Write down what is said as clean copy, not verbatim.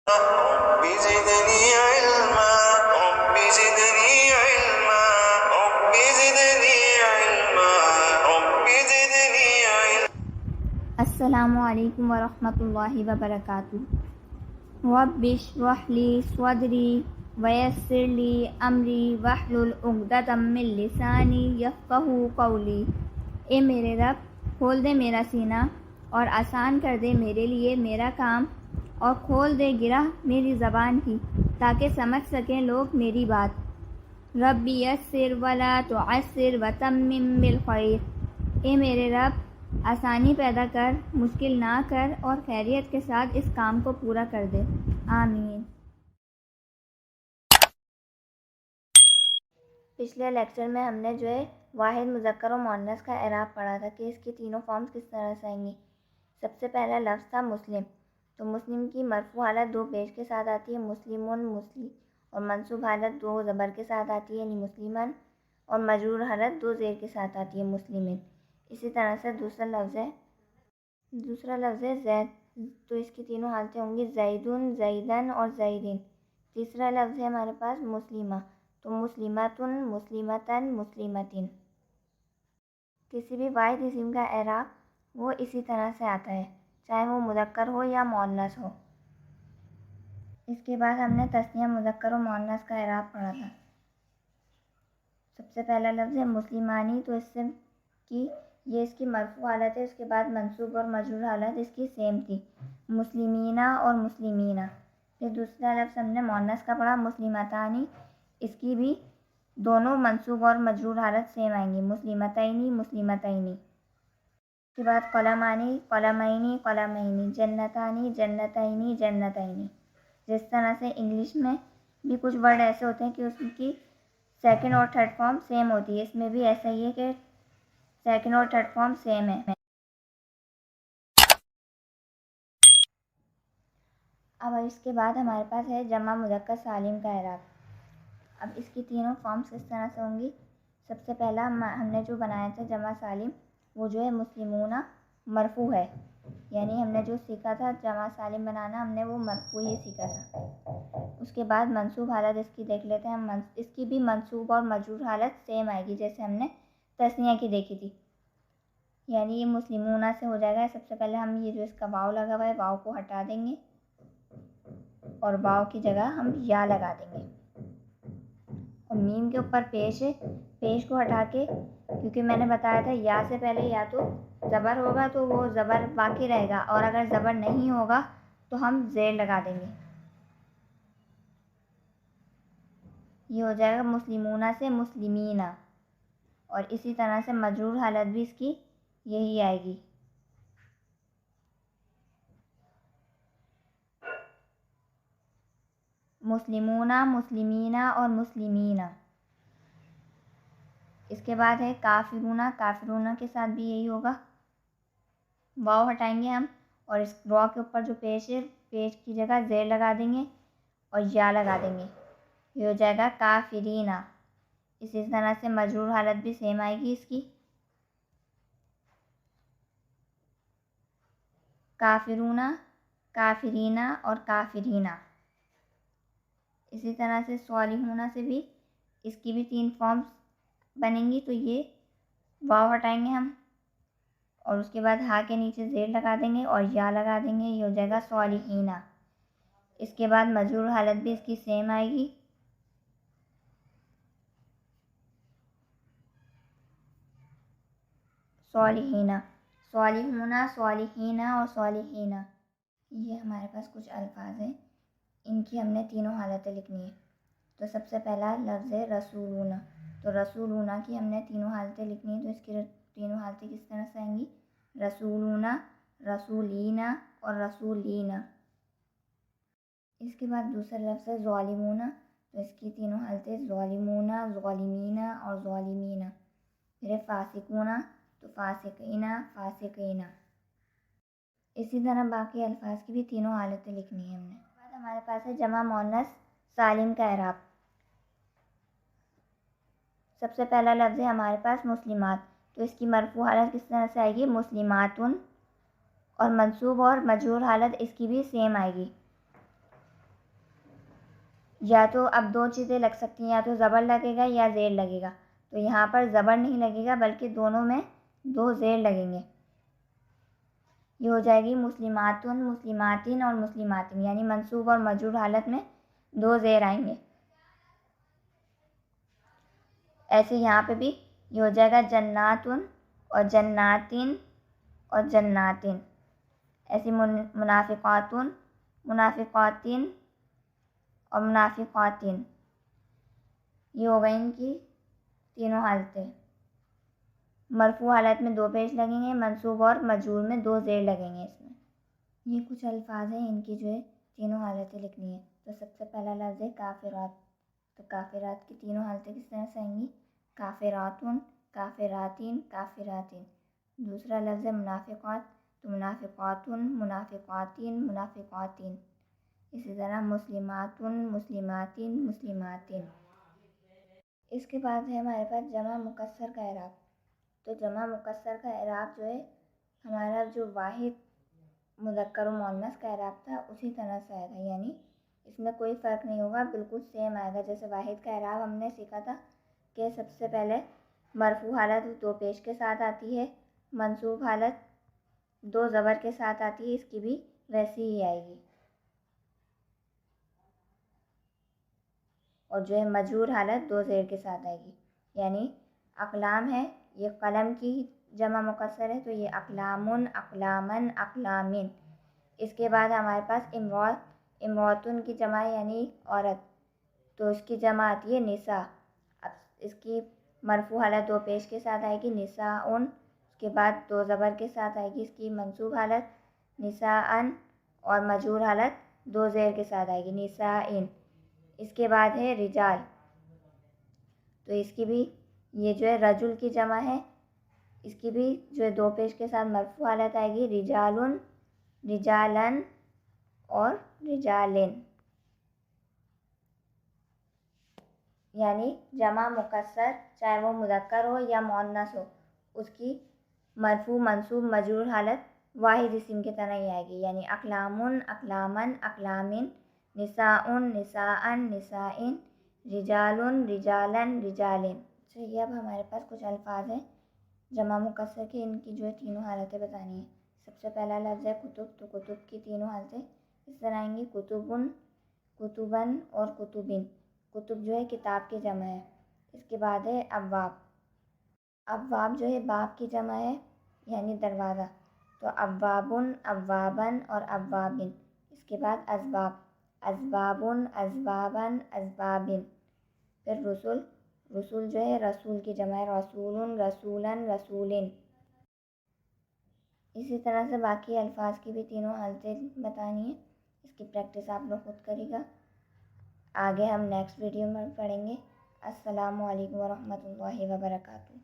رب زدني علما رب زدني علما رب زدني علما رب زدني علما۔ السلام علیکم ورحمۃ اللہ وبرکاتہ۔ رب اشرح لی صدری ویسر لی امری واحلل عقدۃ من لسانی یفقہوا قولی۔ اے میرے رب، کھول دے میرا سینہ اور آسان کر دے میرے لیے میرا کام، اور کھول دے گرہ میری زبان کی تاکہ سمجھ سکیں لوگ میری بات۔ رب یسر ولا تعسر وتمم بالخیر۔ اے میرے رب، آسانی پیدا کر، مشکل نہ کر، اور خیریت کے ساتھ اس کام کو پورا کر دے، آمین۔ پچھلے لیکچر میں ہم نے واحد مذکر و مؤنث کا اعراب پڑھا تھا کہ اس کی تینوں فارمز کس طرح سے آئیں گی۔ سب سے پہلا لفظ تھا مسلم، تو مسلم کی مرفوع حالت دو پیش کے ساتھ آتی ہے، مسلمون مسلم، اور منصوب حالت دو زبر کے ساتھ آتی ہے یعنی مسلمن، اور مجرور حالت دو زیر کے ساتھ آتی ہے مسلمن۔ اسی طرح سے دوسرا لفظ ہے زید، تو اس کی تینوں حالتیں ہوں گی زیدن، زیدن اور زیدن۔ تیسرا لفظ ہے ہمارے پاس مسلمہ، تو مسلمتن، مسلمتن، مسلمتن۔ کسی بھی واحد اسم کا اعراب وہ اسی طرح سے آتا ہے، چاہے وہ مذکر ہو یا مؤنث ہو۔ اس کے بعد ہم نے تثنیہ مذکر و مؤنث کا اعراب پڑھا تھا۔ سب سے پہلا لفظ ہے مسلمانی، تو یہ اس کی مرفوع حالت ہے، اس کے بعد منصوب اور مجرور حالت اس کی سیم تھی، مسلمینہ اور مسلمینہ۔ پھر دوسرا لفظ ہم نے مؤنث کا پڑھا مسلمتانی، اس کی بھی دونوں منصوب اور مجرور حالت سیم آئیں گی، مسلمتینی، مسلمتینی۔ اس کے بعد قلمانی، قلمینی، قلمینی، جنتانی، جنتینی، جنتینی۔ جس طرح سے انگلش میں بھی کچھ ورڈ ایسے ہوتے ہیں کہ اس کی سیکنڈ اور تھرڈ فارم سیم ہوتی ہے، اس میں بھی ایسا ہی ہے کہ سیکنڈ اور تھرڈ فارم سیم ہے۔ اب اس کے بعد ہمارے پاس ہے جمع مذکر سالم کا اعراب۔ اب اس کی تینوں فارمز کس طرح سے ہوں گی۔ سب سے پہلا ہم نے جو بنایا تھا جمع سالم، وہ ہے مسلمون مرفوع ہے، یعنی ہم نے جو سیکھا تھا جمع سالم بنانا، ہم نے وہ مرفوع ہی سیکھا تھا۔ اس کے بعد منصوب حالت اس کی دیکھ لیتے ہیں ہم، اس کی بھی منصوب اور مجرور حالت سیم آئے گی جیسے ہم نے تثنیہ کی دیکھی تھی، یعنی یہ مسلمونہ سے ہو جائے گا۔ سب سے پہلے ہم یہ جو اس کا واو لگا ہوا ہے، واو کو ہٹا دیں گے اور واو کی جگہ ہم یا لگا دیں گے، اور میم کے اوپر پیش کو ہٹا کے، کیونکہ میں نے بتایا تھا یا سے پہلے یا تو زبر ہوگا تو وہ زبر باقی رہے گا، اور اگر زبر نہیں ہوگا تو ہم زیر لگا دیں گے، یہ ہو جائے گا مسلمونہ سے مسلمینہ۔ اور اسی طرح سے مجرور حالت بھی اس کی یہی آئے گی، مسلمونہ، مسلمینہ اور مسلمینہ۔ اس کے بعد ہے کافرونہ، کافرونہ کے ساتھ بھی یہی ہوگا، واو ہٹائیں گے ہم، اور اس واو کے اوپر جو پیش ہے، پیش کی جگہ زیر لگا دیں گے اور یا لگا دیں گے، یہ ہو جائے گا کافرینہ۔ اسی طرح سے مجرور حالت بھی سیم آئے گی اس کی، کافرونہ، کافرینہ اور کافرینہ۔ اسی طرح سے صالحونہ سے بھی اس کی بھی تین فارمز بنیں گی، تو یہ واو ہٹائیں گے ہم اور اس کے بعد ہا کے نیچے زیر لگا دیں گے اور یا لگا دیں گے، یہ ہو جائے گا صالحینہ۔ اس کے بعد مجرور حالت بھی اس کی سیم آئے گی، صالحینہ، صالحونہ، صالحینہ اور صالحینہ۔ یہ ہمارے پاس کچھ الفاظ ہیں، ان کی ہم نے تینوں حالتیں لکھنی ہیں۔ تو سب سے پہلا لفظ ہے رسولونہ، تو رسولونہ کی ہم نے تینوں حالتیں لکھنی ہیں، تو اس کی تینوں حالتیں کس طرح سے آئیں گی، رسولونہ، رسولینہ اور رسولینہ۔ اس کے بعد دوسرا لفظ ہے ظالمونہ، تو اس کی تینوں حالتیں ظالمونہ، ظالمینہ اور ظالمینہ۔ پھر ہے فاسقونہ، تو فاسقینہ، فاسقینہ۔ اسی طرح باقی الفاظ کی بھی تینوں حالتیں لکھنی ہیں ہم نے۔ بعد ہمارے پاس ہے جمع مؤنث سالم کا اعراب۔ سب سے پہلا لفظ ہے ہمارے پاس مسلمات، تو اس کی مرفوع حالت کس طرح سے آئے گی، مسلماتن، اور منصوب اور مجرور حالت اس کی بھی سیم آئے گی، یا تو اب دو چیزیں لگ سکتی ہیں، یا تو زبر لگے گا یا زیر لگے گا، تو یہاں پر زبر نہیں لگے گا بلکہ دونوں میں دو زیر لگیں گے. یہ ہو جائے گی مسلماتن، مسلماتین اور مسلماتن، یعنی منصوب اور مجرور حالت میں دو زیر آئیں گے. ایسے یہاں پہ بھی یہ ہو جائے گا جناتن اور جناتین اور جناتین. ایسے منافقاتن، منافقاتین اور منافقاتین. یہ ہو گئی ان کی تینوں حالتیں. مرفوع حالت میں دو پیش لگیں گے، منصوب اور مجرور میں دو زیر لگیں گے. اس میں یہ کچھ الفاظ ہیں، ان کی جو ہے تینوں حالتیں لکھنی ہے. تو سب سے پہلا لفظ ہے کافرات. تو کافرات کی تینوں حالتیں کس طرح سے آئیں گی؟ کافراتن، کافراتین، کافراتین. دوسرا لفظ ہے منافقات. تو منافقاتن، منافقاتین، منافقاتین. اسی طرح مسلماتن، مسلماتین، مسلماتین. اس کے بعد ہے ہمارے پاس جمع مکسر کا اعراب. تو جمع مکسر کا اعراب جو ہے ہمارا جو واحد مذکر و مؤنث کا اعراب تھا اسی طرح سے آئے گا، یعنی اس میں کوئی فرق نہیں ہوگا، بالکل سیم آئے گا. جیسے واحد کا اعراب ہم نے سیکھا تھا کہ سب سے پہلے مرفوع حالت دو پیش کے ساتھ آتی ہے، منصوب حالت دو زبر کے ساتھ آتی ہے، اس کی بھی ویسی ہی آئے گی. اور جو ہے مجرور حالت دو زیر کے ساتھ آئے گی. یعنی اقلام ہے، یہ قلم کی جمع مکسر ہے، تو یہ اقلامن، اقلامن، اقلامین. اس کے بعد ہمارے پاس امراتن کی جمع یعنی عورت، تو اس کی جمع آتی ہے نساء. اب اس کی مرفوع حالت دو پیش کے ساتھ آئے گی نساءن. اس کے بعد دو زبر کے ساتھ آئے گی اس کی منصوب حالت نساءن، اور مجرور حالت دو زیر کے ساتھ آئے گی نسائن. اس کے بعد ہے رجال. تو اس کی بھی یہ جو ہے رجل کی جمع ہے، اس کی بھی جو ہے دو پیش کے ساتھ مرفوع حالت آئے گی رجالن، رجالن اور رجالن. یعنی جمع مکسر چاہے وہ مذکر ہو یا مؤنث ہو، اس کی مرفوع منصوب مجرور حالت واحد اسم کی طرح ہی آئے گی. یعنی اقلامن، اقلامن، اقلامن، نساءن، نساءن، نسائن، رجالن، رجالن، رجالن. چلیے اب ہمارے پاس کچھ الفاظ ہیں جمع مکسر کے، ان کی جو ہے تینوں حالتیں بتانی ہیں. سب سے پہلا لفظ ہے کتب. تو کتب کی تینوں حالتیں اس طرح آئیں گی کتبن، کتبن اور کتبن. کتب جو ہے کتاب کی جمع ہے. اس کے بعد ہے ابواب. ابواب جو ہے باب کی جمع ہے یعنی دروازہ، تو ابوابن، ابوابن اور ابوابن. اس کے بعد اسباب، اسبابن، اسبابن، اسبابن. پھر رسل. رسول جو ہے رسول کی جمع ہے رسولن، رسولن، رسولن. اسی طرح سے باقی الفاظ کی بھی تینوں حالتیں بتانی ہیں. اس کی پریکٹس آپ لوگ خود کریے گا. آگے ہم نیکسٹ ویڈیو میں پڑھیں گے. السلام علیکم ورحمۃ اللہ وبرکاتہ.